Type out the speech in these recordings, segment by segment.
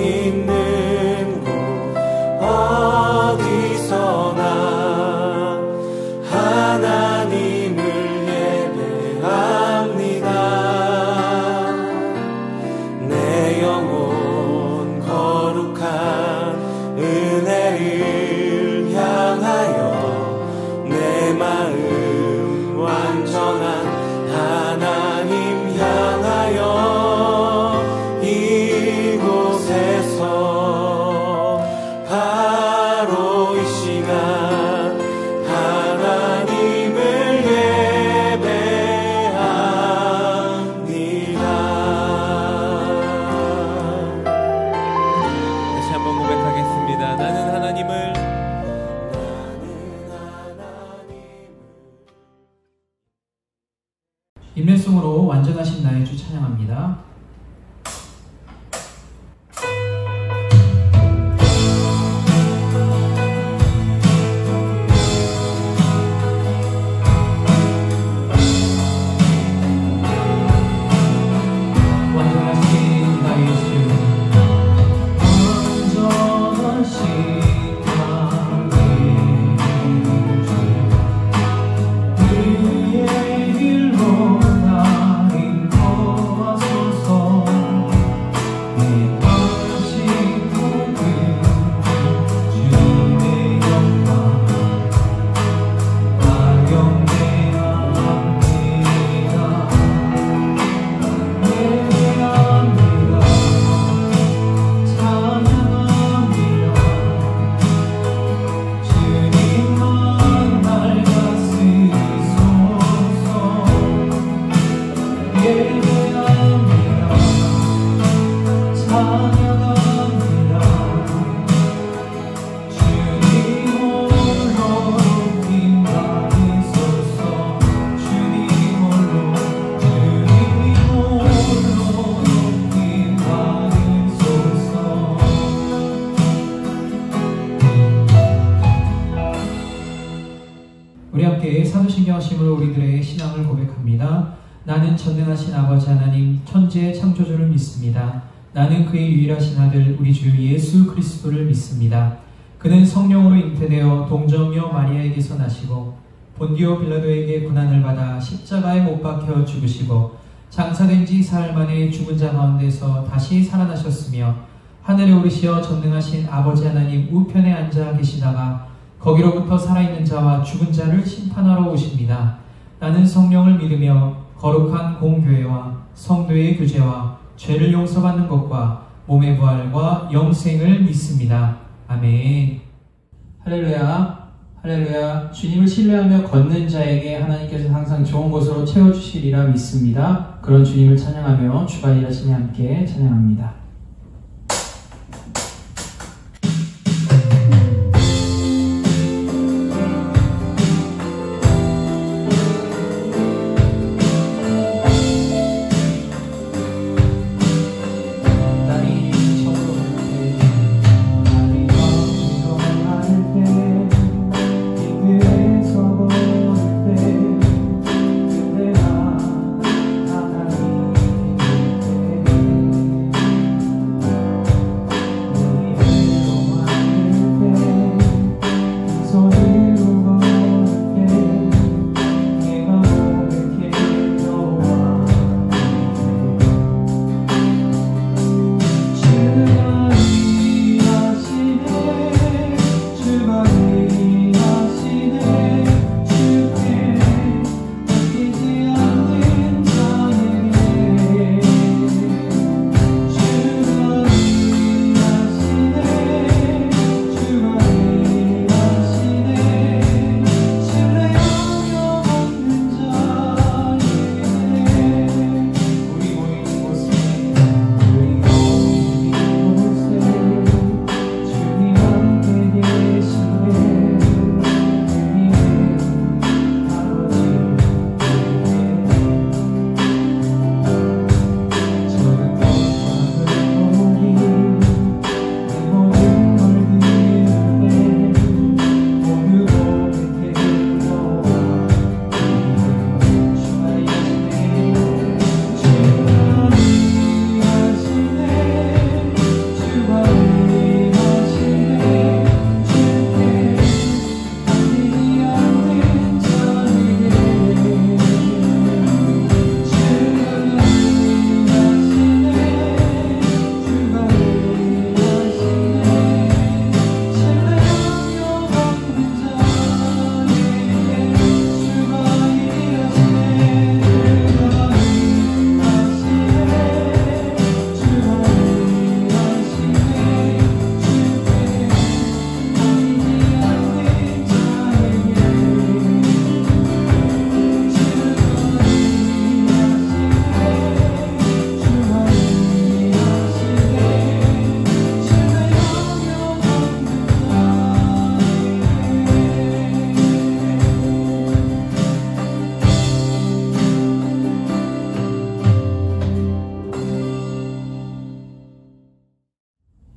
있는 곳 어디서나 하나님을 예배합니다. 내 영혼 거룩한 은혜를 향하여 내 마음 완전한 하나님 향하여 이곳에서 바로 이 시간 하나님을 예배합니다. 다시 한번 고백하겠습니다. 나는 하나님을 인내송으로 완전하신 나의 주 찬양합니다. 완전하신 나의 주, 완전하신 나의 주, 그의 길로 나 인도하소서. 내 안식 모든 주님의 영광 나 경배합니다. 예배합니다. 찬양합니다. 주님만 날 다스리소서. 예배합니다. 찬양합니다. 주님 홀로 높임 받으소서. 주님 홀로 높임 받으소서. 우리 함께 사도신경 하심으로 우리들의 신앙을 고백합니다. 나는 전능하신 아버지 하나님 천지의 창조주를 믿습니다. 나는 그의 유일하신 아들 우리 주 예수 그리스도를 믿습니다. 그는 성령으로 잉태되어 동정녀 마리아에게서 나시고 본디오 빌라도에게 고난을 받아 십자가에 못 박혀 죽으시고 장사된 지 사흘 만에 죽은 자 가운데서 다시 살아나셨으며 하늘에 오르시어 전능하신 아버지 하나님 우편에 앉아 계시다가 거기로부터 살아있는 자와 죽은 자를 심판하러 오십니다. 나는 성령을 믿으며 거룩한 공교회와 성도의 교제와 죄를 용서받는 것과 몸의 부활과 영생을 믿습니다. 아멘. 할렐루야, 할렐루야. 주님을 신뢰하며 걷는 자에게 하나님께서 항상 좋은 것으로 채워주시리라 믿습니다. 그런 주님을 찬양하며 주간 일하시니 함께 찬양합니다.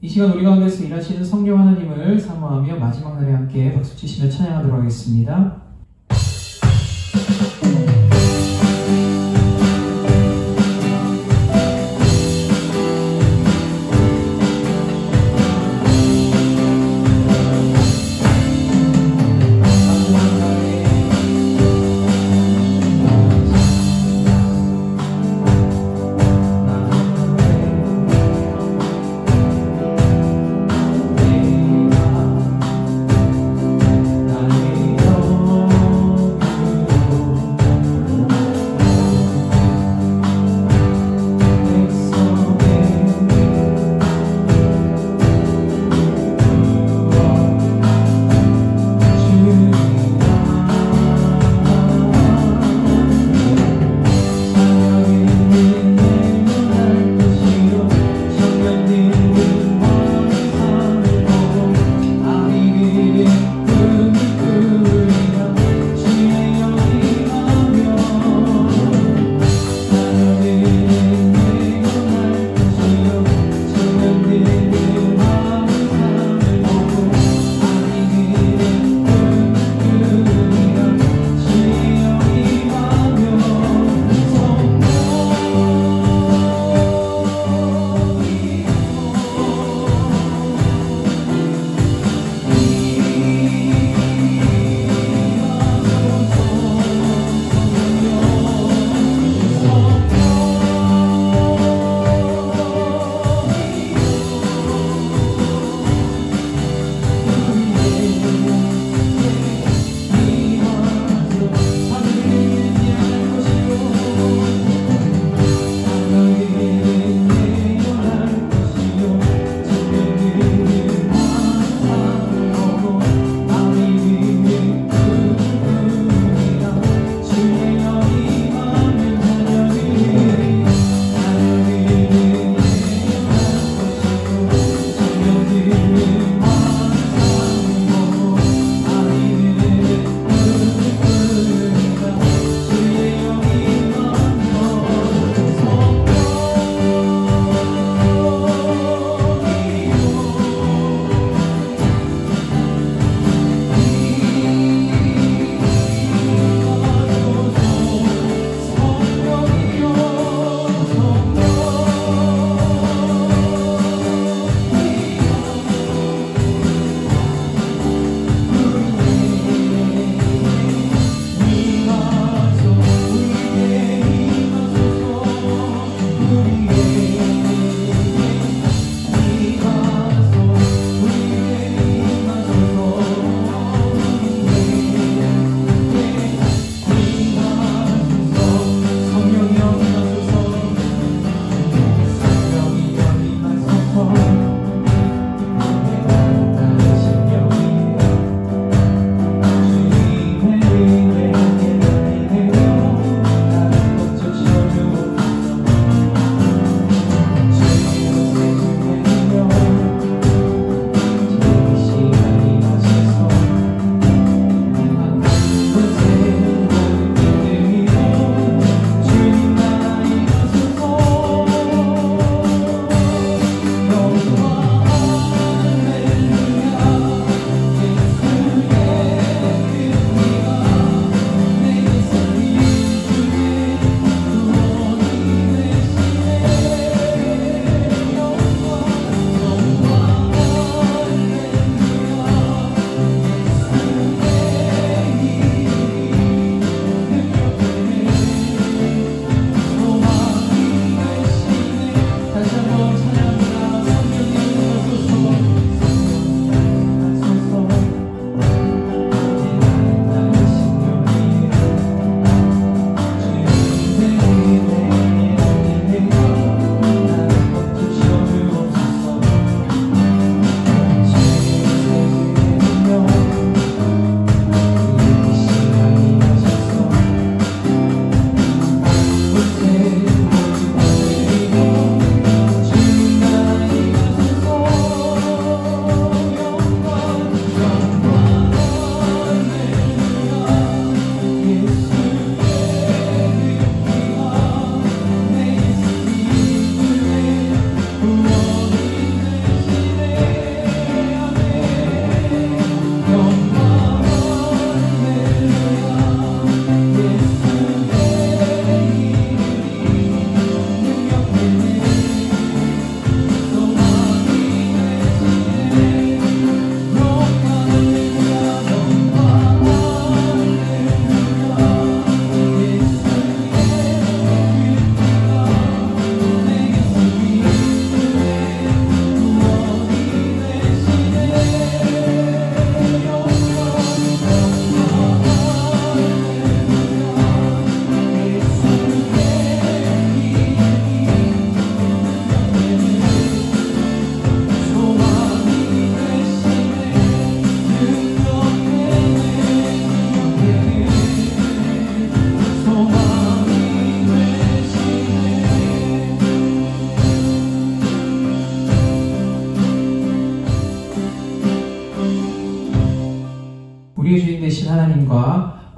이 시간 우리 가운데서 일하시는 성령 하나님을 사모하며 마지막 날에 함께 박수 치시며 찬양하도록 하겠습니다. 나의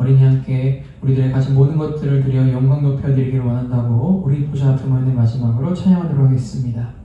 어린이 함께 우리들의 가진 모든 것들을 드려 영광 높여드리기를 원한다고 우리 보좌 앞에 모이는 마지막으로 찬양하도록 하겠습니다.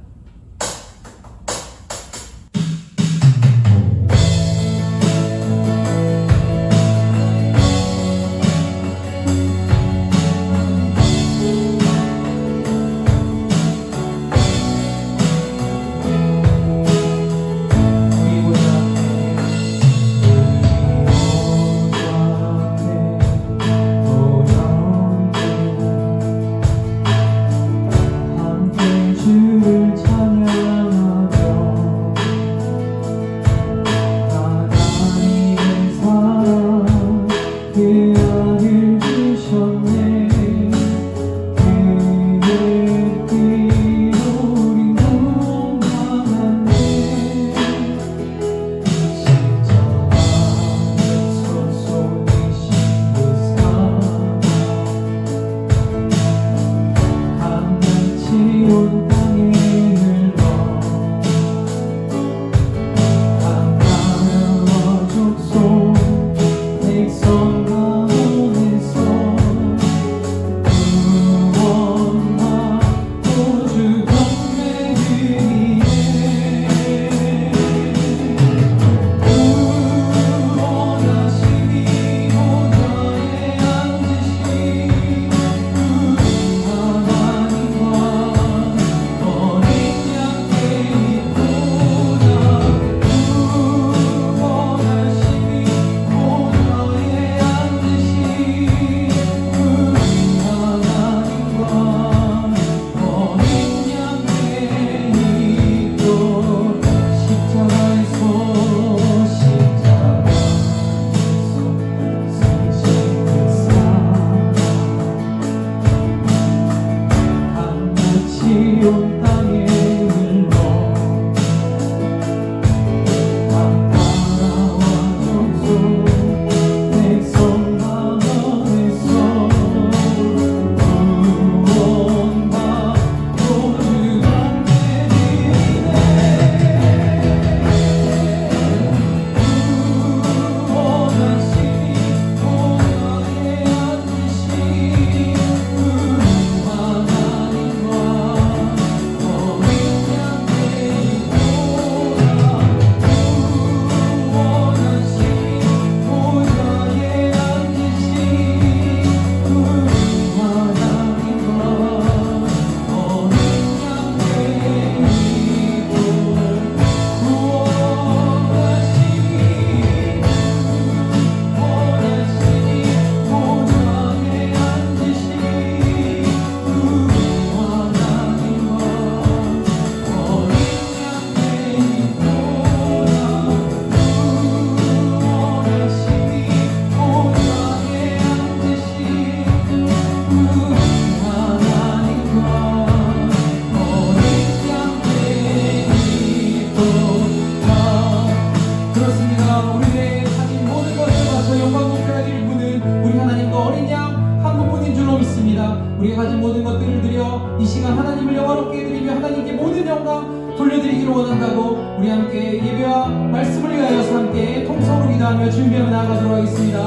우리가 가진 모든 것들을 드려 이 시간 하나님을 영화롭게 드리며 하나님께 모든 영광 돌려드리기를 원한다고 우리 함께 예배와 말씀을 위하여서 함께 통성으로 기도하며 준비하며 나아가도록 하겠습니다.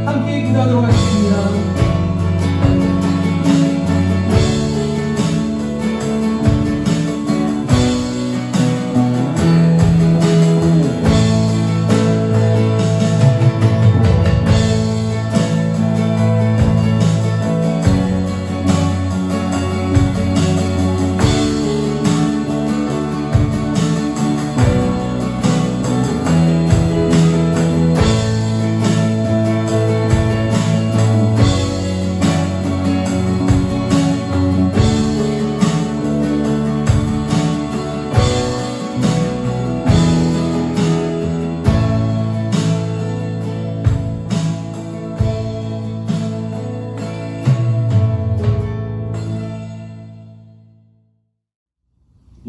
함께 기도하도록 하겠습니다.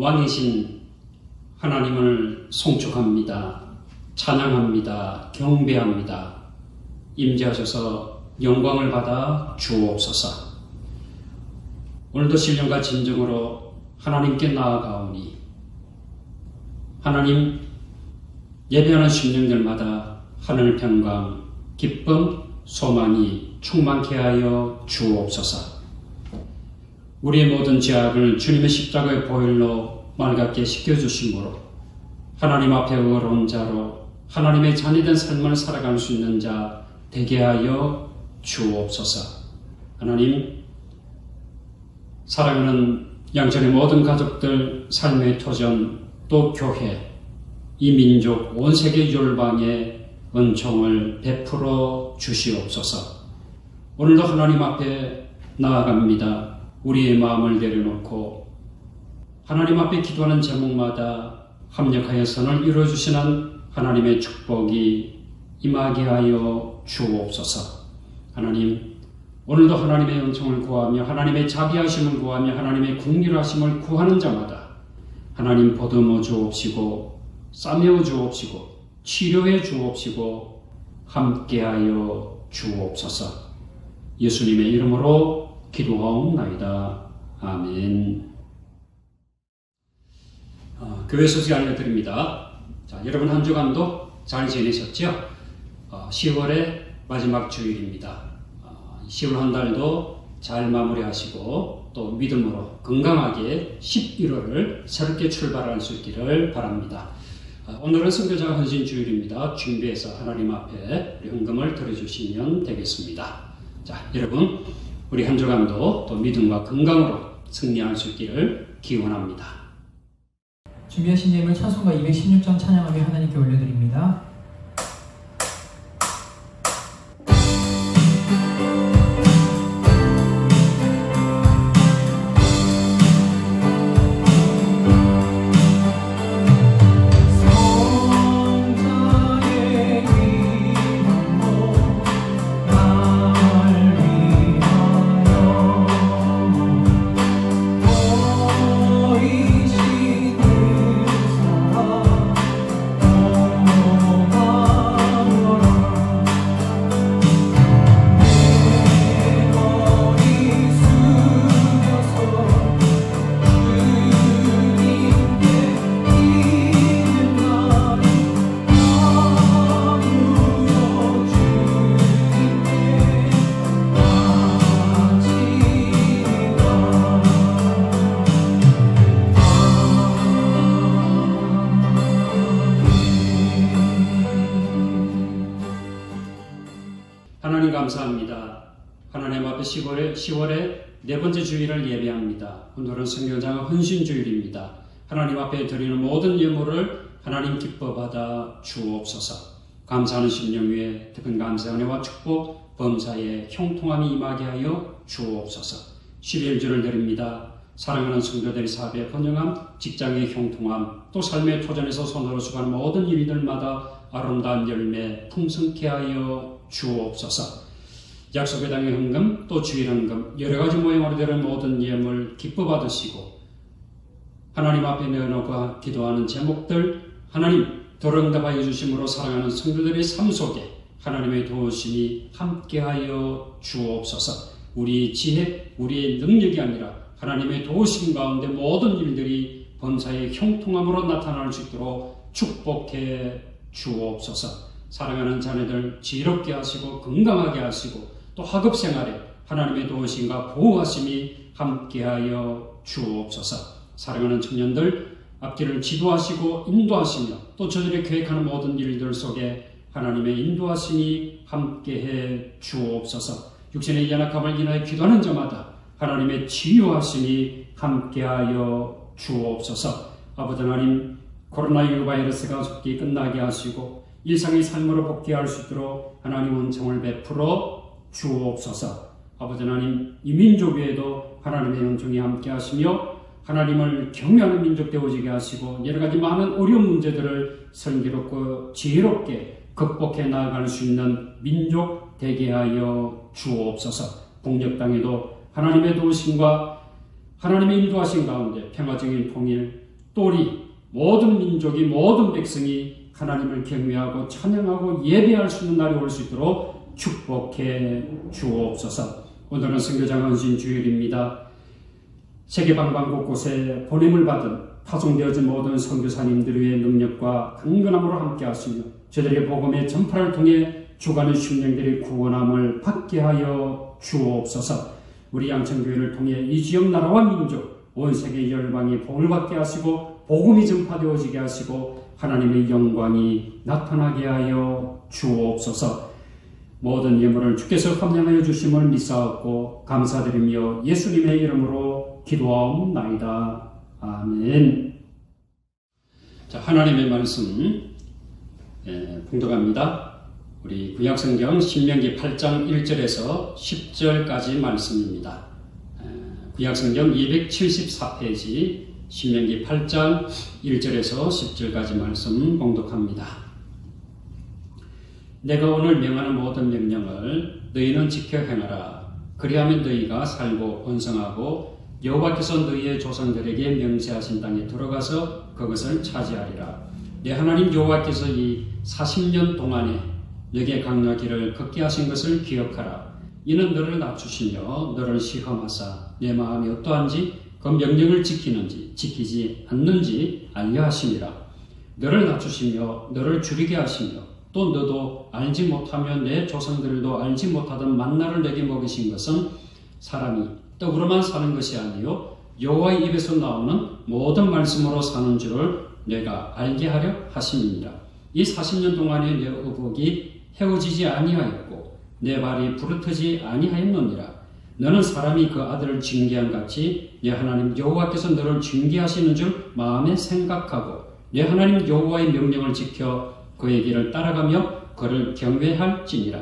왕이신 하나님을 송축합니다. 찬양합니다. 경배합니다. 임재하셔서 영광을 받아 주옵소서. 오늘도 신령과 진정으로 하나님께 나아가오니 하나님 예배하는 심령들마다 하늘 평강, 기쁨, 소망이 충만케 하여 주옵소서. 우리의 모든 죄악을 주님의 십자가의 보혈로 맑게 씻겨주심으로 하나님 앞에 의로운 자로 하나님의 자녀된 삶을 살아갈 수 있는 자 되게 하여 주옵소서. 하나님, 사랑하는 양천의 모든 가족들, 삶의 터전, 또 교회, 이 민족, 온 세계 열방에 은총을 베풀어 주시옵소서. 오늘도 하나님 앞에 나아갑니다. 우리의 마음을 내려놓고 하나님 앞에 기도하는 제목마다 합력하여 선을 이루어주시는 하나님의 축복이 임하게 하여 주옵소서. 하나님, 오늘도 하나님의 은총을 구하며 하나님의 자비하심을 구하며 하나님의 긍휼하심을 구하는 자마다 하나님 보듬어 주옵시고 싸매어 주옵시고 치료해 주옵시고 함께하여 주옵소서. 예수님의 이름으로 기도하옵나이다. 아멘. 교회 소식 알려드립니다. 자, 여러분 한 주간도 잘 지내셨죠? 10월의 마지막 주일입니다. 10월 한 달도 잘 마무리하시고 또 믿음으로 건강하게 11월을 새롭게 출발할 수 있기를 바랍니다. 오늘은 선교자 헌신 주일입니다. 준비해서 하나님 앞에 우리 헌금을 드려주시면 되겠습니다. 자, 여러분 우리 한 주간도 또 믿음과 건강으로 승리할 수 있기를 기원합니다. 준비하신 예물 찬송가 216장 찬양하며 하나님께 올려드립니다. 감사합니다. 하나님 앞에 10월의 네 번째 주일을 예배합니다. 오늘은 선교장 헌신주일입니다. 하나님 앞에 드리는 모든 예물을 하나님 기뻐 받아 주옵소서. 감사하는 심령 위에 특은 감사의 은혜와 축복, 범사의 형통함이 임하게 하여 주옵소서. 11주를 드립니다. 사랑하는 성도들의 사업의 번영함, 직장의 형통함, 또 삶의 토전에서 손으로 수고하는 모든 일들마다 아름다운 열매 풍성케 하여 주옵소서. 약속의 당의 헌금, 또 주일 헌금, 여러가지 모양으로 되는 모든 예물 기뻐 받으시고 하나님 앞에 내어놓고 기도하는 제목들 하나님 도령답하여 주심으로 사랑하는 성도들의 삶 속에 하나님의 도우심이 함께하여 주옵소서. 우리의 지혜, 우리의 능력이 아니라 하나님의 도우심 가운데 모든 일들이 범사의 형통함으로 나타날 수 있도록 축복해 주옵소서. 사랑하는 자녀들 지혜롭게 하시고 건강하게 하시고 또 학업생활에 하나님의 도우심과 보호하심이 함께하여 주옵소서. 사랑하는 청년들 앞길을 지도하시고 인도하시며 또 저들이 계획하는 모든 일들 속에 하나님의 인도하심이 함께해 주옵소서. 육신의 연약함을 인하여 기도하는 자마다 하나님의 치유하심이 함께하여 주옵소서. 아버지 하나님, 코로나19 바이러스가 속히 끝나게 하시고 일상의 삶으로 복귀할 수 있도록 하나님 은총을 베풀어 주옵소서. 아버지 하나님, 이 민족 위에도 하나님의 은총이 함께 하시며 하나님을 경외하는 민족 되어지게 하시고 여러가지 많은 어려운 문제들을 슬기롭고 지혜롭게 극복해 나아갈 수 있는 민족 되게 하여 주옵소서. 북녘 땅에도 하나님의 도우심과 하나님의 인도하심 가운데 평화적인 통일, 또 우리 모든 민족이 모든 백성이 하나님을 경외하고 찬양하고 예배할 수 있는 날이 올 수 있도록 축복해 주옵소서. 오늘은 선교장 헌신 주일입니다. 세계 방방 곳곳에 보냄을 받은 파송되어진 모든 선교사님들 위의 능력과 강건함으로 함께 하시며 저들의 복음의 전파를 통해 주관의 심령들이 구원함을 받게 하여 주옵소서. 우리 양천교회를 통해 이 지역 나라와 민족 온 세계 열방이 복을 받게 하시고 복음이 전파되어지게 하시고 하나님의 영광이 나타나게 하여 주옵소서. 모든 예물을 주께서 감량하여 주심을 믿사옵고 감사드리며 예수님의 이름으로 기도하옵나이다. 아멘. 자, 하나님의 말씀 봉독합니다. 우리 구약성경 신명기 8장 1절에서 10절까지 말씀입니다. 구약성경 274페이지 신명기 8장 1절에서 10절까지 말씀 봉독합니다. 내가 오늘 명하는 모든 명령을 너희는 지켜 행하라. 그리하면 너희가 살고 번성하고 여호와께서 너희의 조상들에게 명세하신 땅에 들어가서 그것을 차지하리라. 내 하나님 여호와께서 이 40년 동안에 너에게 강력기를 걷게 하신 것을 기억하라. 이는 너를 낮추시며 너를 시험하사 내 마음이 어떠한지 그 명령을 지키는지 지키지 않는지 알려 하심이라. 너를 낮추시며 너를 줄이게 하시며 또 너도 알지 못하며 내 조상들도 알지 못하던 만나를 내게 먹이신 것은 사람이 떡으로만 사는 것이 아니요 여호와의 입에서 나오는 모든 말씀으로 사는 줄을 내가 알게 하려 하심이니라. 이 40년 동안에 내 의복이 헤어지지 아니하였고 내 발이 부르트지 아니하였느니라. 너는 사람이 그 아들을 징계한 같이 내 하나님 여호와께서 너를 징계하시는 줄 마음에 생각하고 내 하나님 여호와의 명령을 지켜 그의 길을 따라가며 그를 경외할지니라.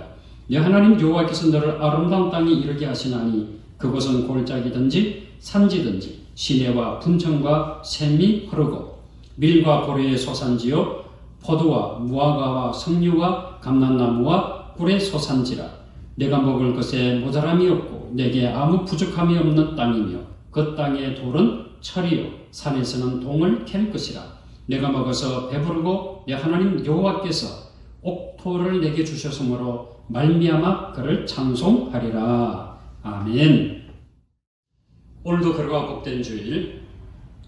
내 하나님 여호와께서 너를 아름다운 땅에 이르게 하시나니 그곳은 골짜기든지 산지든지 시내와 분천과 샘이 흐르고 밀과 보리의 소산지요 포도와 무화과와 석류와 감람나무와 꿀의 소산지라. 내가 먹을 것에 모자람이 없고 내게 아무 부족함이 없는 땅이며 그 땅의 돌은 철이요 산에서는 동을 캘 것이라. 내가 먹어서 배부르고 내 하나님 여호와께서 옥토를 내게 주셨으므로 말미암아 그를 찬송하리라. 아멘. 오늘도 그러가 복된 주일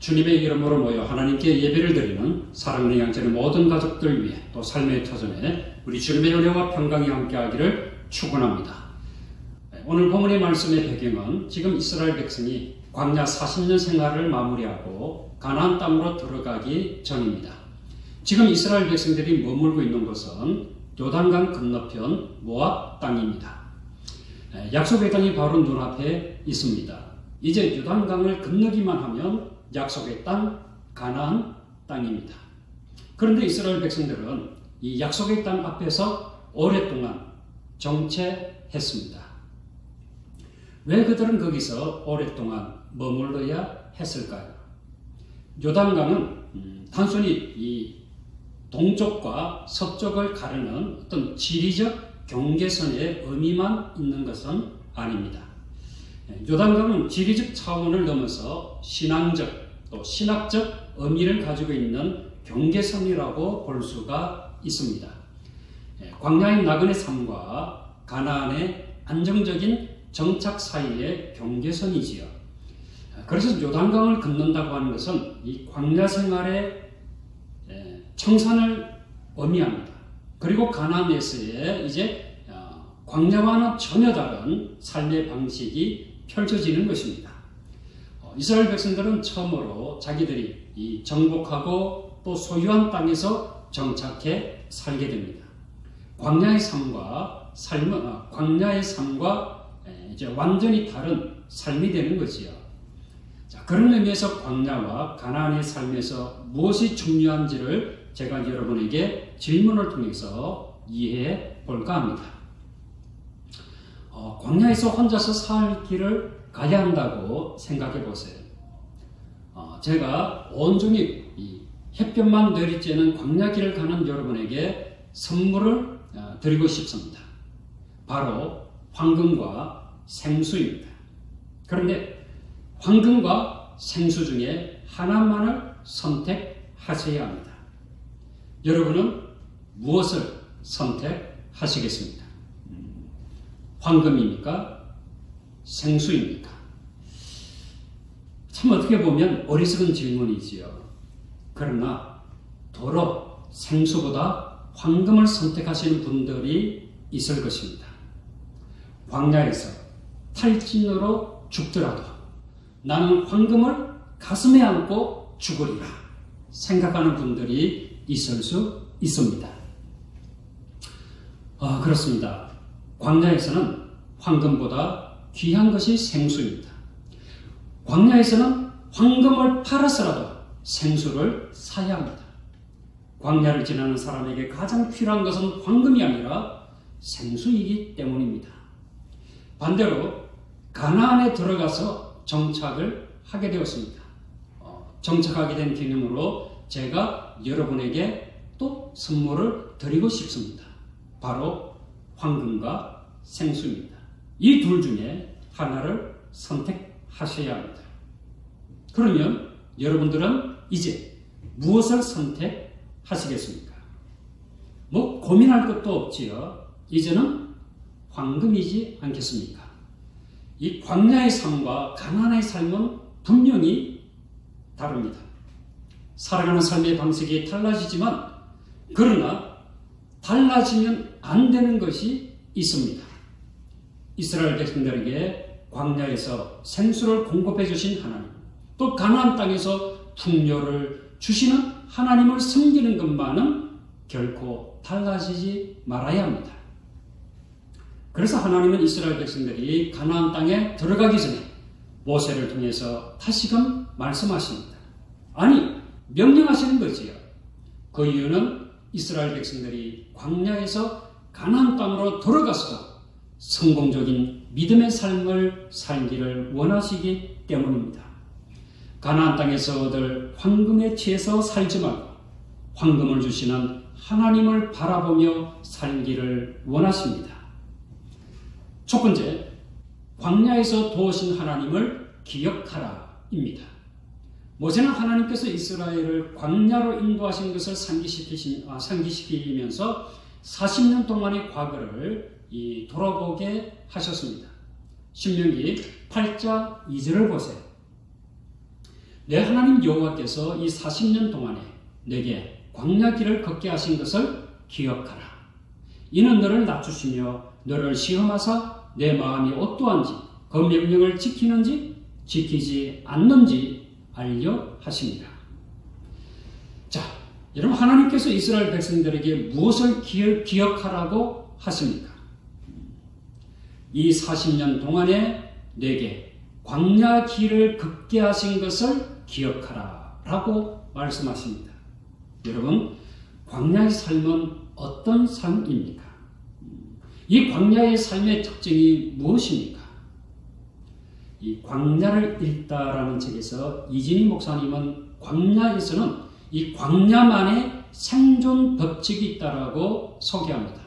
주님의 이름으로 모여 하나님께 예배를 드리는 사랑하는 양천의 모든 가족들 위해 또 삶의 터전에 우리 주님의 은혜와 평강이 함께하기를 축원합니다. 오늘 본문의 말씀의 배경은 지금 이스라엘 백성이 광야 40년 생활을 마무리하고 가나안 땅으로 들어가기 전입니다. 지금 이스라엘 백성들이 머물고 있는 곳은 요단강 건너편 모압 땅입니다. 약속의 땅이 바로 눈앞에 있습니다. 이제 요단강을 건너기만 하면 약속의 땅 가나안 땅입니다. 그런데 이스라엘 백성들은 이 약속의 땅 앞에서 오랫동안 정체했습니다. 왜 그들은 거기서 오랫동안 머물러야 했을까요? 요단강은 단순히 이 동쪽과 서쪽을 가르는 어떤 지리적 경계선의 의미만 있는 것은 아닙니다. 요단강은 지리적 차원을 넘어서 신앙적 또 신학적 의미를 가지고 있는 경계선이라고 볼 수가 있습니다. 광야의 나그네 삶과 가나안의 안정적인 정착 사이의 경계선이지요. 그래서 요단강을 건넌다고 하는 것은 이 광야 생활의 청산을 의미합니다. 그리고 가나안에서의 이제 광야와는 전혀 다른 삶의 방식이 펼쳐지는 것입니다. 이스라엘 백성들은 처음으로 자기들이 이 정복하고 또 소유한 땅에서 정착해 살게 됩니다. 광야의 삶과 이제 완전히 다른 삶이 되는 거지요. 자, 그런 의미에서 광야와 가나안의 삶에서 무엇이 중요한지를 제가 여러분에게 질문을 통해서 이해해 볼까 합니다. 광야에서 혼자서 살 길을 가야 한다고 생각해 보세요. 제가 온종일 이 햇볕만 내리쬐는 광야길을 가는 여러분에게 선물을 드리고 싶습니다. 바로 황금과 생수입니다. 그런데 황금과 생수 중에 하나만을 선택하셔야 합니다. 여러분은 무엇을 선택하시겠습니까? 황금입니까? 생수입니까? 참 어떻게 보면 어리석은 질문이지요. 그러나 도로 생수보다 황금을 선택하시는 분들이 있을 것입니다. 광야에서 탈진으로 죽더라도 나는 황금을 가슴에 안고 죽으리라 생각하는 분들이 있을 수 있습니다. 그렇습니다. 광야에서는 황금보다 귀한 것이 생수입니다. 광야에서는 황금을 팔아서라도 생수를 사야 합니다. 광야를 지나는 사람에게 가장 필요한 것은 황금이 아니라 생수이기 때문입니다. 반대로 가나안에 들어가서 정착을 하게 되었습니다. 정착하게 된 기념으로 제가 여러분에게 또 선물을 드리고 싶습니다. 바로 황금과 생수입니다. 이 둘 중에 하나를 선택하셔야 합니다. 그러면 여러분들은 이제 무엇을 선택하시겠습니까? 고민할 것도 없지요. 이제는 황금이지 않겠습니까? 이 광야의 삶과 가나안의 삶은 분명히 다릅니다. 살아가는 삶의 방식이 달라지지만 그러나 달라지면 안 되는 것이 있습니다. 이스라엘 백성들에게 광야에서 생수를 공급해 주신 하나님, 또 가나안 땅에서 풍요를 주시는 하나님을 섬기는 것만은 결코 달라지지 말아야 합니다. 그래서 하나님은 이스라엘 백성들이 가나안 땅에 들어가기 전에 모세를 통해서 다시금 말씀하십니다. 아니, 명령하시는 거지요. 그 이유는 이스라엘 백성들이 광야에서 가나안 땅으로 들어가서 성공적인 믿음의 삶을 살기를 원하시기 때문입니다. 가나안 땅에서 얻을 황금에 취해서 살지 말고 황금을 주시는 하나님을 바라보며 살기를 원하십니다. 첫 번째, 광야에서 도우신 하나님을 기억하라입니다. 모세는 하나님께서 이스라엘을 광야로 인도하신 것을 상기시키면서 40년 동안의 과거를 돌아보게 하셨습니다. 신명기 8장 2절을 보세요. 내 하나님 여호와께서 이 40년 동안에 내게 광야 길을 걷게 하신 것을 기억하라. 이는 너를 낮추시며 너를 시험하사 내 마음이 어떠한지 그 명령을 지키는지 지키지 않는지 알려 하십니다. 자, 여러분, 하나님께서 이스라엘 백성들에게 무엇을 기억하라고 하십니까? 이 40년 동안에 내게 광야 길을 걷게 하신 것을 기억하라 라고 말씀하십니다. 여러분, 광야의 삶은 어떤 삶입니까? 이 광야의 삶의 특징이 무엇입니까? 이 광야를 읽다라는 책에서 이진희 목사님은 광야에서는 이 광야만의 생존 법칙이 있다라고 소개합니다.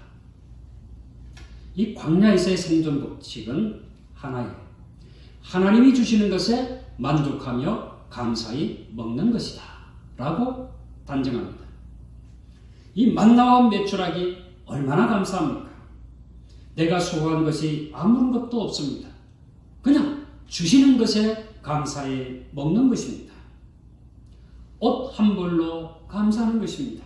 이 광야에서의 생존 법칙은 하나예요. 하나님이 주시는 것에 만족하며 감사히 먹는 것이다 라고 단정합니다. 이 만나와 메추라기 얼마나 감사합니까? 내가 수고한 것이 아무런 것도 없습니다. 그냥 주시는 것에 감사히 먹는 것입니다. 옷 한 벌로 감사하는 것입니다.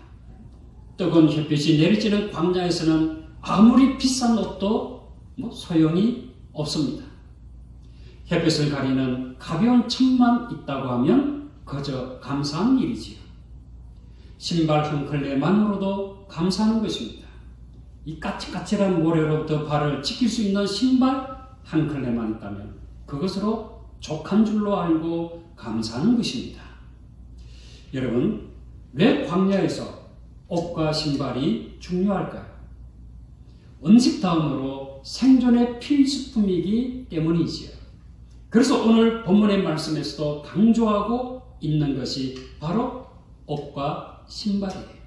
뜨거운 햇빛이 내리쬐는 광야에서는 아무리 비싼 옷도 소용이 없습니다. 햇빛을 가리는 가벼운 천만 있다고 하면 그저 감사한 일이지요. 신발 한 켤레만으로도 감사하는 것입니다. 이 까칠까칠한 모래로부터 발을 지킬 수 있는 신발 한 켤레만 있다면 그것으로 족한 줄로 알고 감사하는 것입니다. 여러분, 왜 광야에서 옷과 신발이 중요할까요? 음식 다음으로 생존의 필수품이기 때문이지요. 그래서 오늘 본문의 말씀에서도 강조하고 있는 것이 바로 옷과 신발이에요.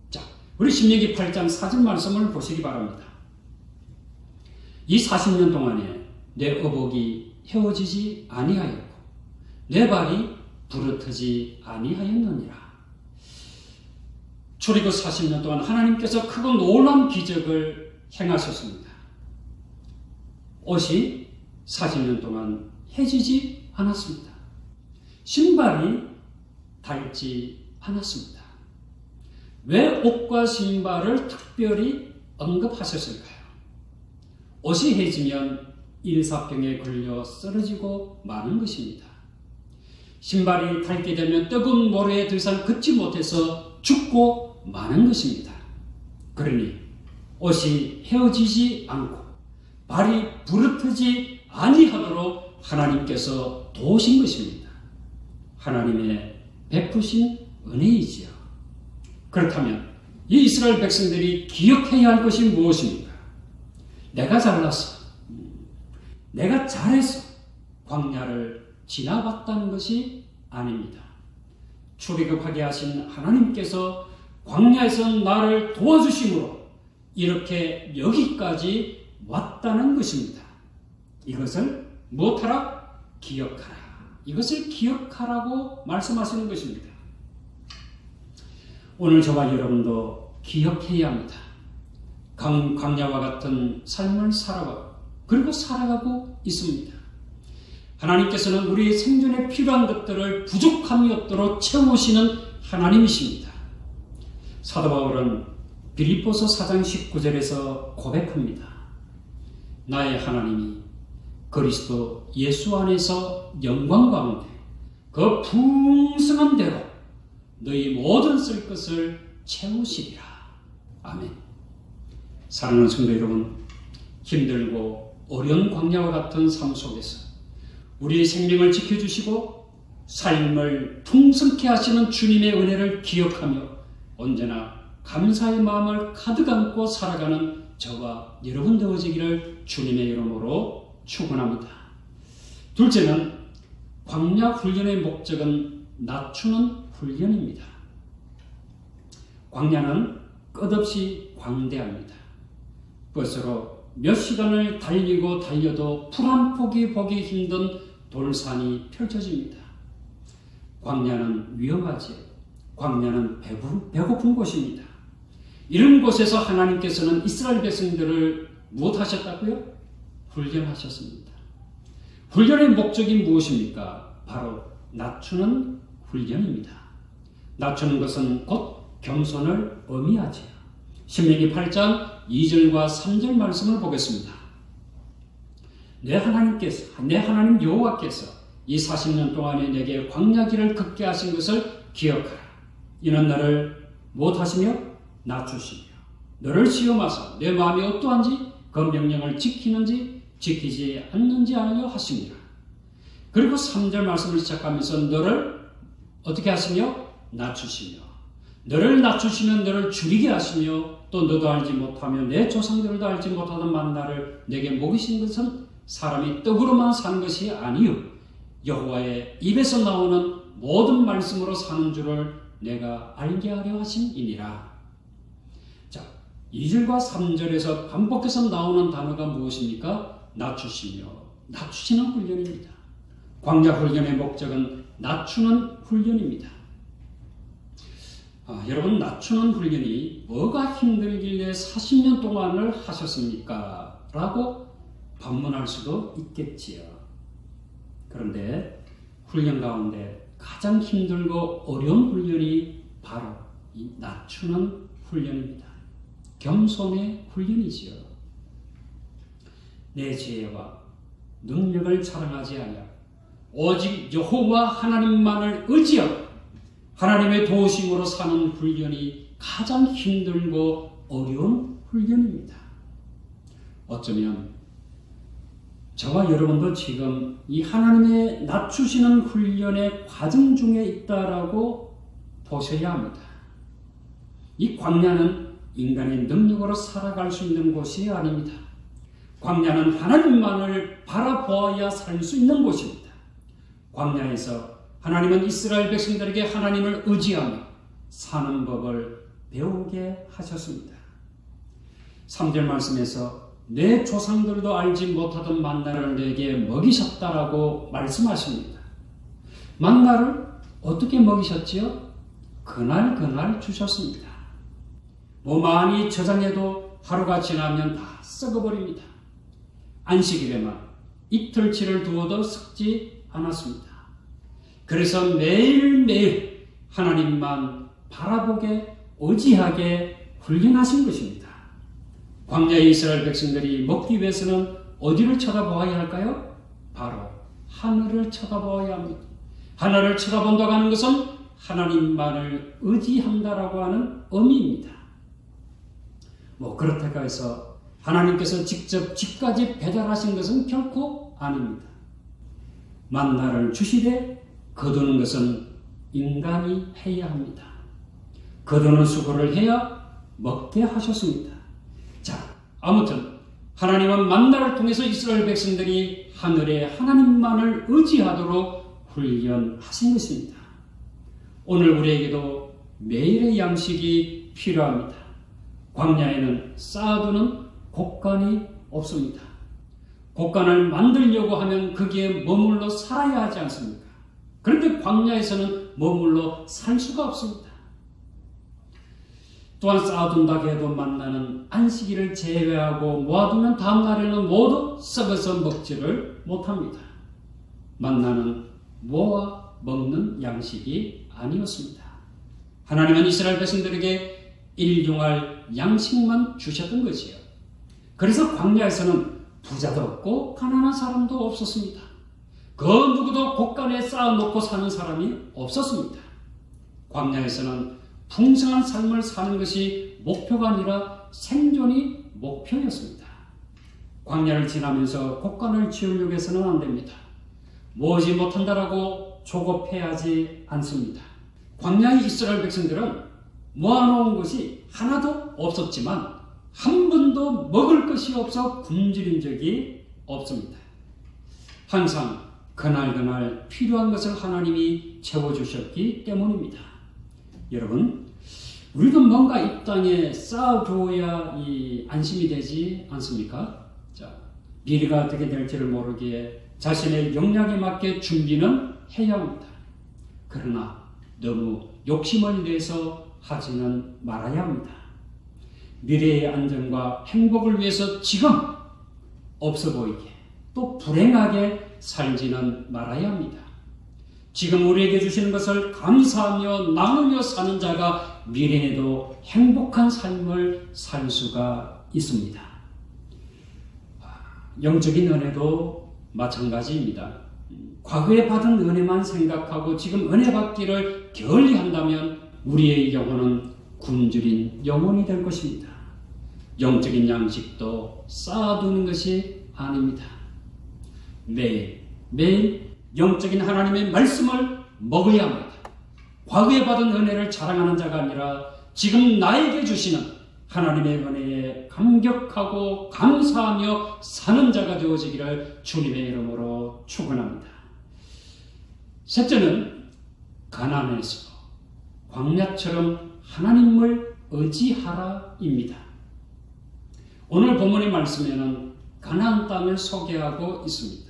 자, 우리 신명기 8장 4절 말씀을 보시기 바랍니다. 이 40년 동안에 내 의복이 헤어지지 아니하였고 내 발이 부르트지 아니하였느니라. 출애굽 40년 동안 하나님께서 크고 놀라운 기적을 행하셨습니다. 옷이 40년 동안 해지지 않았습니다. 신발이 닳지 않았습니다. 왜 옷과 신발을 특별히 언급하셨을까요? 어시해지면 일사병에 걸려 쓰러지고 마는 것입니다. 신발이 닳게 되면 뜨거운 모래에 더 이상 걷지 못해서 죽고 마는 것입니다. 그러니 옷이 헤어지지 않고 발이 부르트지 아니하도록 하나님께서 도우신 것입니다. 하나님의 베푸신 은혜이지요. 그렇다면 이 이스라엘 백성들이 기억해야 할 것이 무엇입니까? 내가 잘났어, 내가 잘해서 광야를 지나갔다는 것이 아닙니다. 출애굽하게 하신 하나님께서 광야에서 나를 도와주심으로 이렇게 여기까지 왔다는 것입니다. 이것을 무엇하라? 기억하라. 이것을 기억하라고 말씀하시는 것입니다. 오늘 저와 여러분도 기억해야 합니다. 광야와 같은 삶을 살아가고 그리고 살아가고 있습니다. 하나님께서는 우리의 생존에 필요한 것들을 부족함이 없도록 채우시는 하나님이십니다. 사도 바울은 빌립보서 4장 19절에서 고백합니다. 나의 하나님이 그리스도 예수 안에서 영광 가운데 그 풍성한 대로 너희 모든 쓸 것을 채우시리라. 아멘. 사랑하는 성도 여러분, 힘들고 어려운 광야와 같은 삶 속에서 우리의 생명을 지켜주시고 삶을 풍성케 하시는 주님의 은혜를 기억하며 언제나 감사의 마음을 가득 안고 살아가는 저와 여러분 되어지기를 주님의 이름으로 축원합니다. 둘째는 광야 훈련의 목적은 낮추는 훈련입니다. 광야는 끝없이 광대합니다. 그것으로 몇 시간을 달려도 풀 한 포기 보기 힘든 돌산이 펼쳐집니다. 광야는 위험하지, 광야는 배고픈 곳입니다. 이런 곳에서 하나님께서는 이스라엘 백성들을 무엇하셨다고요? 훈련하셨습니다. 훈련의 목적이 무엇입니까? 바로 낮추는 훈련입니다. 낮추는 것은 곧 겸손을 의미하지요. 신명기 8장 2절과 3절 말씀을 보겠습니다. 내 하나님 여호와께서 이 40년 동안에 내게 광야길을 걷게 하신 것을 기억하라. 이는 너를 무엇하시며 낮추시며 너를 시험하사 내 마음이 어떠한지 그 명령을 지키는지 지키지 않는지 알려 하십니다. 그리고 3절 말씀을 시작하면서 너를 어떻게 하시며 낮추시며 너를 낮추시면 너를 줄이게 하시며 또 너도 알지 못하며 내 조상들도 알지 못하던 만나를 내게 먹이신 것은 사람이 떡으로만 사는 것이 아니요 여호와의 입에서 나오는 모든 말씀으로 사는 줄을 내가 알게 하려 하심이니라. 자, 2절과 3절에서 반복해서 나오는 단어가 무엇입니까? 낮추시며 낮추시는 훈련입니다. 광야 훈련의 목적은 낮추는 훈련입니다. 여러분, 낮추는 훈련이 뭐가 힘들길래 40년 동안을 하셨습니까? 라고 반문할 수도 있겠지요. 그런데 훈련 가운데 가장 힘들고 어려운 훈련이 바로 이 낮추는 훈련입니다. 겸손의 훈련이지요. 내 지혜와 능력을 자랑하지 아니하고 오직 여호와 하나님만을 의지하고 하나님의 도우심으로 사는 훈련이 가장 힘들고 어려운 훈련입니다. 어쩌면 저와 여러분도 지금 이 하나님의 낮추시는 훈련의 과정 중에 있다라고 보셔야 합니다. 이 광야는 인간의 능력으로 살아갈 수 있는 곳이 아닙니다. 광야는 하나님만을 바라보아야 살 수 있는 곳입니다. 광야에서 하나님은 이스라엘 백성들에게 하나님을 의지하며 사는 법을 배우게 하셨습니다. 3절 말씀에서 내 조상들도 알지 못하던 만나를 내게 먹이셨다라고 말씀하십니다. 만나를 어떻게 먹이셨지요? 그날 주셨습니다. 뭐 많이 저장해도 하루가 지나면 다 썩어버립니다. 안식일에만 이틀치를 두어도 썩지 않았습니다. 그래서 매일매일 하나님만 바라보게 의지하게 훈련하신 것입니다. 광야의 이스라엘 백성들이 먹기 위해서는 어디를 쳐다보아야 할까요? 바로 하늘을 쳐다보아야 합니다. 하늘을 쳐다본다고 하는 것은 하나님만을 의지한다라고 하는 의미입니다. 그렇다고 해서 하나님께서 직접 집까지 배달하신 것은 결코 아닙니다. 만나를 주시되 거두는 것은 인간이 해야 합니다. 거두는 수고를 해야 먹게 하셨습니다. 자, 아무튼 하나님은 만나를 통해서 이스라엘 백성들이 하늘의 하나님만을 의지하도록 훈련하신 것입니다. 오늘 우리에게도 매일의 양식이 필요합니다. 광야에는 쌓아두는 곡간이 없습니다. 곡간을 만들려고 하면 거기에 머물러 살아야 하지 않습니까? 그런데 광야에서는 머물러 살 수가 없습니다. 또한 쌓아둔다고 해도 만나는 안식일을 제외하고 모아두면 다음 날에는 모두 썩어서 먹지를 못합니다. 만나는 모아 먹는 양식이 아니었습니다. 하나님은 이스라엘 백성들에게 일용할 양식만 주셨던 것이요. 그래서 광야에서는 부자도 없고 가난한 사람도 없었습니다. 그 누구도 곡간에 쌓아놓고 사는 사람이 없었습니다. 광야에서는 풍성한 삶을 사는 것이 목표가 아니라 생존이 목표였습니다. 광야를 지나면서 곡간을 지으려고 해서는 안 됩니다. 모으지 못한다라고 조급해하지 않습니다. 광야의 이스라엘 백성들은 모아놓은 것이 하나도 없었지만 한 번도 먹을 것이 없어 굶주린 적이 없습니다. 항상 그날 필요한 것을 하나님이 채워주셨기 때문입니다. 여러분, 우리도 뭔가 이 땅에 쌓아두어야 안심이 되지 않습니까? 자, 미래가 어떻게 될지를 모르기에 자신의 역량에 맞게 준비는 해야 합니다. 그러나 너무 욕심을 내서 하지는 말아야 합니다. 미래의 안정과 행복을 위해서 지금 없어 보이게 또 불행하게 살지는 말아야 합니다. 지금 우리에게 주시는 것을 감사하며 나누며 사는 자가 미래에도 행복한 삶을 살 수가 있습니다. 영적인 은혜도 마찬가지입니다. 과거에 받은 은혜만 생각하고 지금 은혜 받기를 게을리한다면 우리의 영혼은 굶주린 영혼이 될 것입니다. 영적인 양식도 쌓아두는 것이 아닙니다. 매일 영적인 하나님의 말씀을 먹어야 합니다. 과거에 받은 은혜를 자랑하는 자가 아니라 지금 나에게 주시는 하나님의 은혜에 감격하고 감사하며 사는 자가 되어지기를 주님의 이름으로 축원합니다. 셋째는 가나안에서 광야처럼 하나님을 의지하라입니다. 오늘 본문의 말씀에는 가나안 땅을 소개하고 있습니다.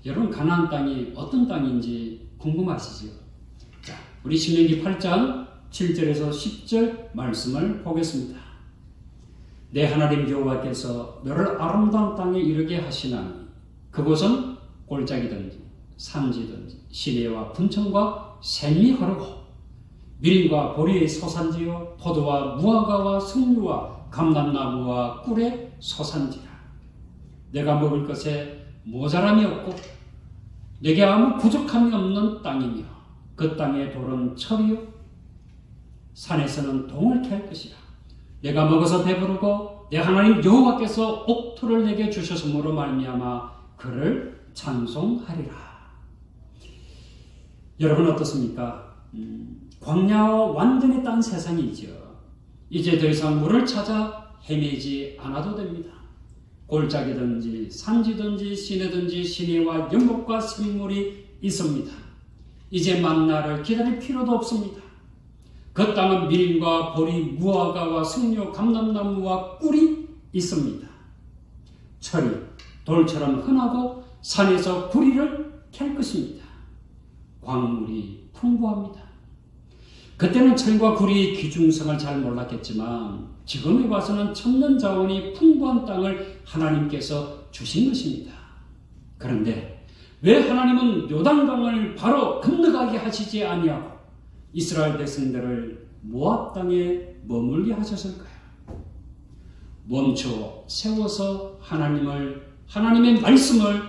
여러분, 가나안 땅이 어떤 땅인지 궁금하시죠? 자, 우리 신명기 8장 7절에서 10절 말씀을 보겠습니다. 내 하나님 여호와께서 너를 아름다운 땅에 이르게 하시나니 그곳은 골짜기든지 산지든지 시내와 분천과 샘이 흐르고 밀과 보리의 소산지요 포도와 무화과와 석류와 감람나무와 꿀의 소산지라. 내가 먹을 것에 모자람이 없고 내게 아무 부족함이 없는 땅이며 그 땅의 돌은 철이요 산에서는 동을 캘 것이라. 내가 먹어서 배부르고 내 하나님 여호와께서 옥토를 내게 주셨으므로 말미암아 그를 찬송하리라. 여러분 어떻습니까? 광야와 완전히 딴 세상이죠. 이제 더 이상 물을 찾아 헤매지 않아도 됩니다. 골짜기든지 산지든지 시내든지 시내와 연못과 샘물이 있습니다. 이제 만나를 기다릴 필요도 없습니다. 그 땅은 밀과 보리, 무화과와 석류, 감람나무와 꿀이 있습니다. 철이 돌처럼 흔하고 산에서 구리를 캘 것입니다. 광물이 풍부합니다. 그때는 철과 구리의 귀중성을 잘 몰랐겠지만 지금에 와서는 천년 자원이 풍부한 땅을 하나님께서 주신 것입니다. 그런데 왜 하나님은 요단강을 바로 건너가게 하시지 아니하고 이스라엘 백성들을 모압 땅에 머물게 하셨을까요? 멈춰 세워서 하나님의 말씀을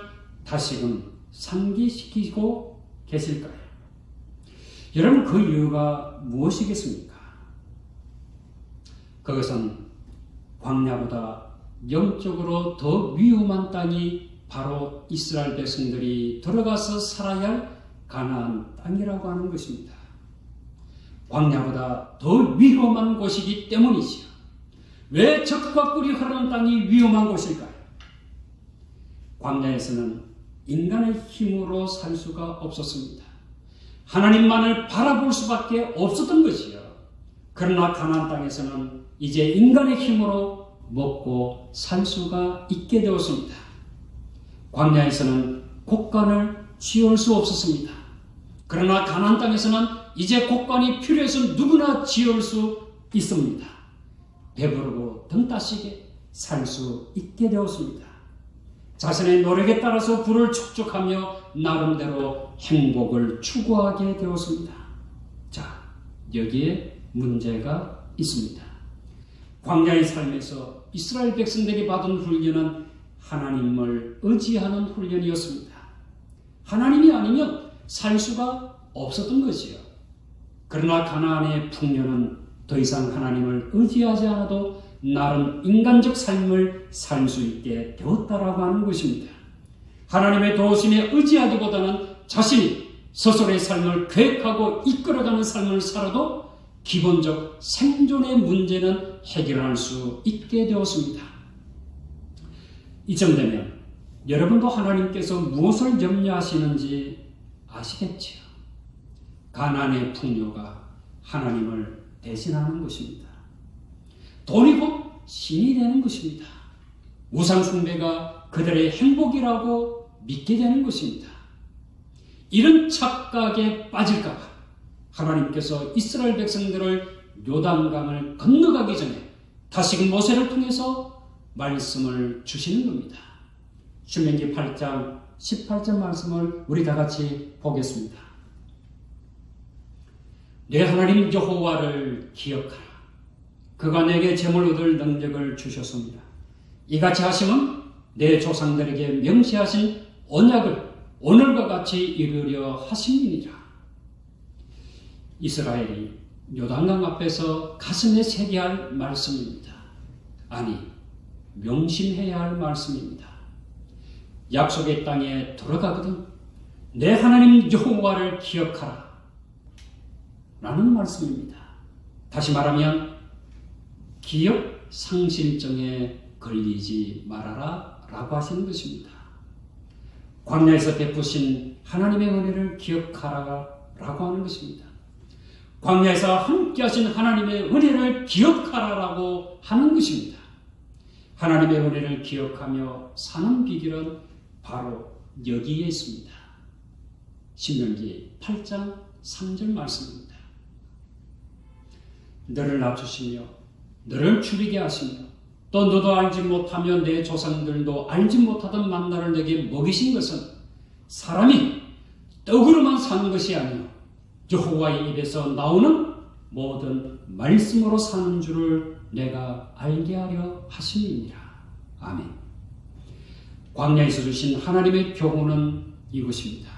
다시금 상기시키고 계실까요? 여러분, 그 이유가 무엇이겠습니까? 그것은 광야보다 영적으로 더 위험한 땅이 바로 이스라엘 백성들이 들어가서 살아야 할 가나안 땅이라고 하는 것입니다. 광야보다 더 위험한 곳이기 때문이지요. 왜 젖과 꿀이 흐르는 땅이 위험한 곳일까요? 광야에서는 인간의 힘으로 살 수가 없었습니다. 하나님만을 바라볼 수밖에 없었던 것이요. 그러나 가나안 땅에서는 이제 인간의 힘으로 먹고 살 수가 있게 되었습니다. 광야에서는 곡간을 지을 수 없었습니다. 그러나 가나안 땅에서는 이제 곡간이 필요해서 누구나 지을 수 있습니다. 배부르고 등 따시게 살 수 있게 되었습니다. 자신의 노력에 따라서 부를 축적하며 나름대로 행복을 추구하게 되었습니다. 자, 여기에 문제가 있습니다. 광야의 삶에서 이스라엘 백성들이 받은 훈련은 하나님을 의지하는 훈련이었습니다. 하나님이 아니면 살 수가 없었던 것이요. 그러나 가나안의 풍요는 더 이상 하나님을 의지하지 않아도 나름 인간적 삶을 살 수 있게 되었다라고 하는 것입니다. 하나님의 도우심에 의지하기보다는 자신이 스스로의 삶을 계획하고 이끌어가는 삶을 살아도 기본적 생존의 문제는 해결할 수 있게 되었습니다. 이쯤 되면 여러분도 하나님께서 무엇을 염려하시는지 아시겠지요? 가나안의 풍요가 하나님을 대신하는 것입니다. 돈이 곧 신이 되는 것입니다. 우상 숭배가 그들의 행복이라고 믿게 되는 것입니다. 이런 착각에 빠질까 봐 하나님께서 이스라엘 백성들을 요단강을 건너가기 전에 다시금 모세를 통해서 말씀을 주시는 겁니다. 신명기 8장 18절 말씀을 우리 다 같이 보겠습니다. 내 하나님 여호와를 기억하라. 그가 내게 재물 얻을 능력을 주셨습니다. 이같이 하심은 내 조상들에게 명시하신 언약을 오늘과 같이 이루려 하심이니라. 이스라엘이 요단강 앞에서 가슴에 새겨야 할 말씀입니다. 아니, 명심해야 할 말씀입니다. 약속의 땅에 들어가거든 내 하나님 여호와를 기억하라 라는 말씀입니다. 다시 말하면 기억 상실증에 걸리지 말아라 라고 하시는 것입니다. 광야에서 베푸신 하나님의 은혜를 기억하라 라고 하는 것입니다. 광야에서 함께 하신 하나님의 은혜를 기억하라라고 하는 것입니다. 하나님의 은혜를 기억하며 사는 비결은 바로 여기에 있습니다. 신명기 8장 3절 말씀입니다. 너를 낮추시며 너를 줄이게 하시며 또 너도 알지 못하며 내 조상들도 알지 못하던 만나를 내게 먹이신 것은 사람이 떡으로만 사는 것이 아니요 여호와의 입에서 나오는 모든 말씀으로 사는 줄을 내가 알게 하려 하심이니라. 아멘. 광야에서 주신 하나님의 교훈은 이것입니다.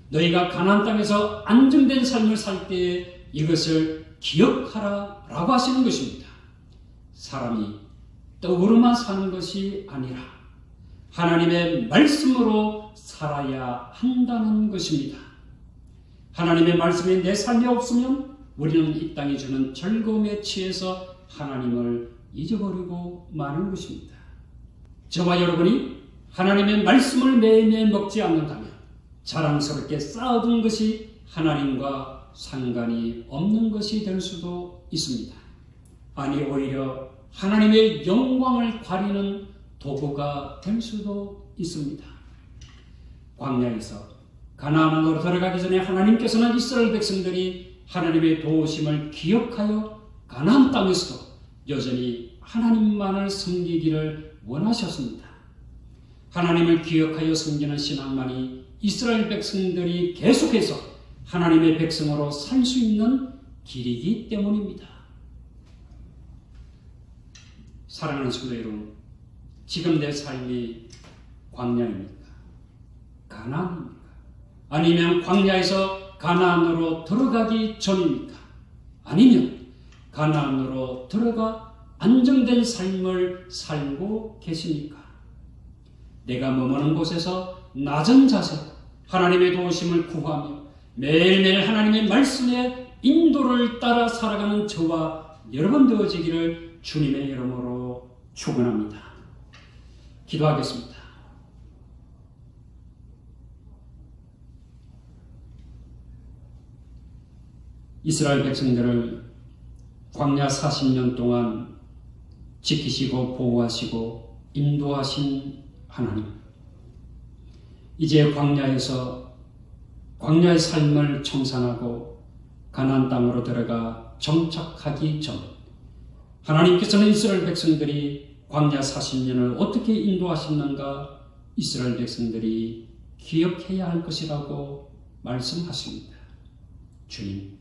너희가 가나안 땅에서 안정된 삶을 살 때에 이것을 기억하라 라고 하시는 것입니다. 사람이 떡으로만 사는 것이 아니라 하나님의 말씀으로 살아야 한다는 것입니다. 하나님의 말씀이 내 삶에 없으면 우리는 이 땅이 주는 즐거움에 취해서 하나님을 잊어버리고 마는 것입니다. 저와 여러분이 하나님의 말씀을 매일매일 먹지 않는다면 자랑스럽게 쌓아둔 것이 하나님과 상관이 없는 것이 될 수도 있습니다. 아니 오히려 하나님의 영광을 가리는 도구가 될 수도 있습니다. 광야에서 가나안으로 들어가기 전에 하나님께서는 이스라엘 백성들이 하나님의 도우심을 기억하여 가나안 땅에서도 여전히 하나님만을 섬기기를 원하셨습니다. 하나님을 기억하여 섬기는 신앙만이 이스라엘 백성들이 계속해서 하나님의 백성으로 살 수 있는 길이기 때문입니다. 사랑하는 성도 여러분, 지금 내 삶이 광야입니까? 가나안입니까? 아니면 광야에서 가나안으로 들어가기 전입니까? 아니면 가나안으로 들어가 안정된 삶을 살고 계십니까? 내가 머무는 곳에서 낮은 자세로 하나님의 도우심을 구하며 매일매일 하나님의 말씀의 인도를 따라 살아가는 저와 여러분 되어지기를 주님의 이름으로 축원합니다. 기도하겠습니다. 이스라엘 백성들을 광야 40년 동안 지키시고 보호하시고 인도하신 하나님, 이제 광야에서 광야의 삶을 청산하고 가나안 땅으로 들어가 정착하기 전 하나님께서는 이스라엘 백성들이 광야 40년을 어떻게 인도하셨는가 이스라엘 백성들이 기억해야 할 것이라고 말씀하십니다. 주님,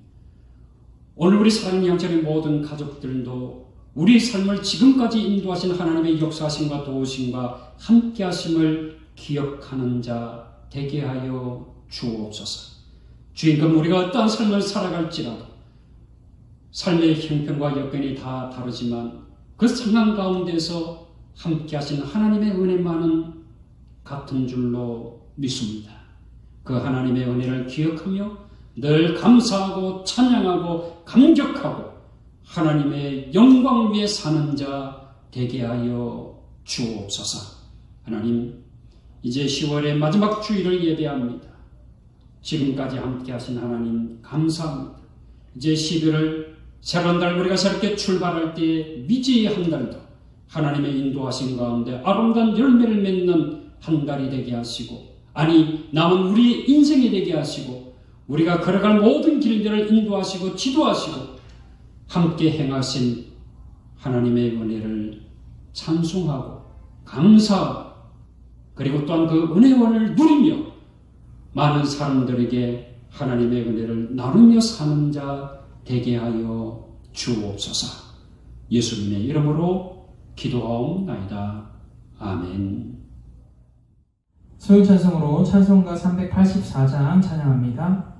오늘 우리 사랑하는 영적인 모든 가족들도 우리 삶을 지금까지 인도하신 하나님의 역사하심과 도우심과 함께하심을 기억하는 자 되게 하여 주옵소서. 주인공, 우리가 어떠한 삶을 살아갈지라도 삶의 형편과 여건이 다 다르지만 그 상황 가운데서 함께하신 하나님의 은혜만은 같은 줄로 믿습니다. 그 하나님의 은혜를 기억하며 늘 감사하고 찬양하고 감격하고 하나님의 영광 위에 사는 자 되게 하여 주옵소서. 하나님, 이제 10월의 마지막 주일을 예배합니다. 지금까지 함께 하신 하나님 감사합니다. 이제 11월 새로운 달 우리가 새롭게 출발할 때에 미지의 한 달도 하나님의 인도하신 가운데 아름다운 열매를 맺는 한 달이 되게 하시고, 아니 남은 우리 인생이 되게 하시고, 우리가 걸어갈 모든 길들을 인도하시고 지도하시고 함께 행하신 하나님의 은혜를 찬송하고 감사하고, 그리고 또한 그 은혜원을 누리며 많은 사람들에게 하나님의 은혜를 나누며 사는 자 되게 하여 주옵소서. 예수님의 이름으로 기도하옵나이다. 아멘. 소유 찬송으로 찬송가 384장 찬양합니다.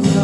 주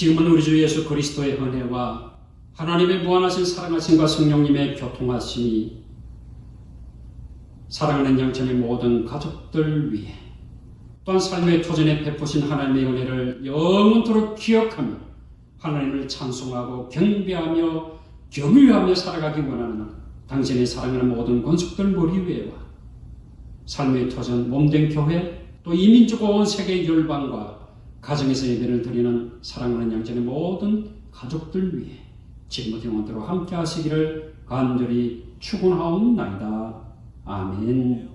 지금은 우리 주 예수 그리스도의 은혜와 하나님의 무한하신 사랑하심과 성령님의 교통하심이 사랑하는 영천의 모든 가족들 위해 또한 삶의 토전에 베푸신 하나님의 은혜를 영원토록 기억하며 하나님을 찬송하고 경배하며 경유하며 살아가기 원하는 당신의 사랑하는 모든 권속들 머리 위에와 삶의 터전 몸된 교회 또 이민족 온 세계 열방과 가정에서 예배를 드리는 사랑하는 양전의 모든 가족들 위해 지금부터 영원토록 함께 하시기를 간절히 축원하옵나이다. 아멘.